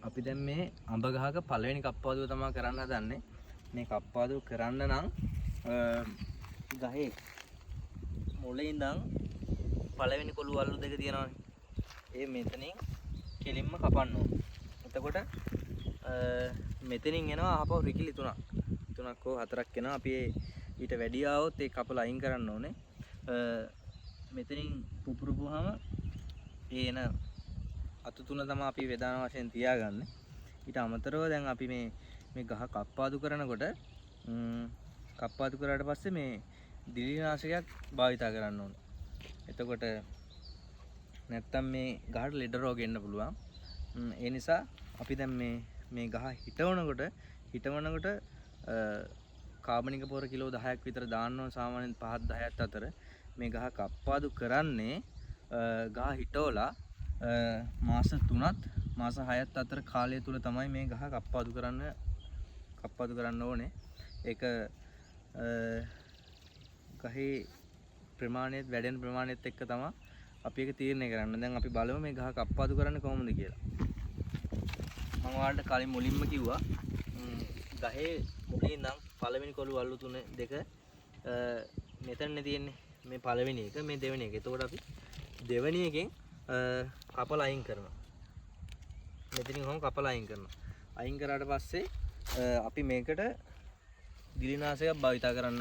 අපි දැන් මේ අඹ ගහක පළවෙනි කප්පාදුව තමයි කරන්න හදන්නේ. මේ කප්පාදුව කරන්න නම් ගහේ මුලින් ඉඳන් පළවෙනි කොළු වල්ලු දෙක තියෙනවානේ. ඒ මෙතනින් කෙලින්ම කපන්න ඕන. එතකොට මෙතනින් එනවා ආපහු රිකිලි තුනක් හෝ හතරක් එනවා. අපි ඊට වැඩි ආවොත් ඒ කපලා අයින් කරන්න ඕනේ. මෙතනින් පුපුරපුවාම ඒ එන අතු තුන තමයි අපි වේදාන වශයෙන් තියාගන්නේ. ඊට අමතරව දැන් අපි මේ ගහ කප්පාදු කරනකොට කප්පාදු කරාට පස්සේ මේ දිලිනාශකයක් භාවිතා කරන්න ඕනේ. එතකොට නැත්තම් මේ ගහට ලෙඩ රෝග එන්න පුළුවන්. ඒ නිසා අපි දැන් මේ ගහ හිටවනකොට කාබනික පොර කිලෝ 10ක් විතර දාන්න ඕන. සාමාන්‍යයෙන් 5-10ක් අතර මේ ගහ කප්පාදු කරන්නේ ගහ හිටවලා මාස 3ත් මාස 6ත් අතර කාලය තුල තමයි මේ ගහ කප්පාදු කරන්න ඕනේ. ඒක ගහේ ප්‍රමාණයත් වැඩෙන ප්‍රමාණයත් එක්ක තමයි අපි ඒක තීරණය කරන්න. දැන් අපි බලමු මේ ගහ කප්පාදු කරන්නේ කොහොමද කියලා. මම ඔයාලට කලින් මුලින්ම කිව්වා ගහේ මුලින් ඉඳන් පළවෙනි කොළු වල්ලු තුන දෙක මෙතනනේ තියෙන්නේ. මේ පළවෙනි එක මේ දෙවෙනි එක. එතකොට අපි දෙවෙනි එකෙන් කපලා අයින් කරනවා. මෙතනින් කොහොම කපලා අයින් කරනවා. අයින් කරාට පස්සේ අපි මේකට දිලිනාශකයක් භාවිතා කරන්න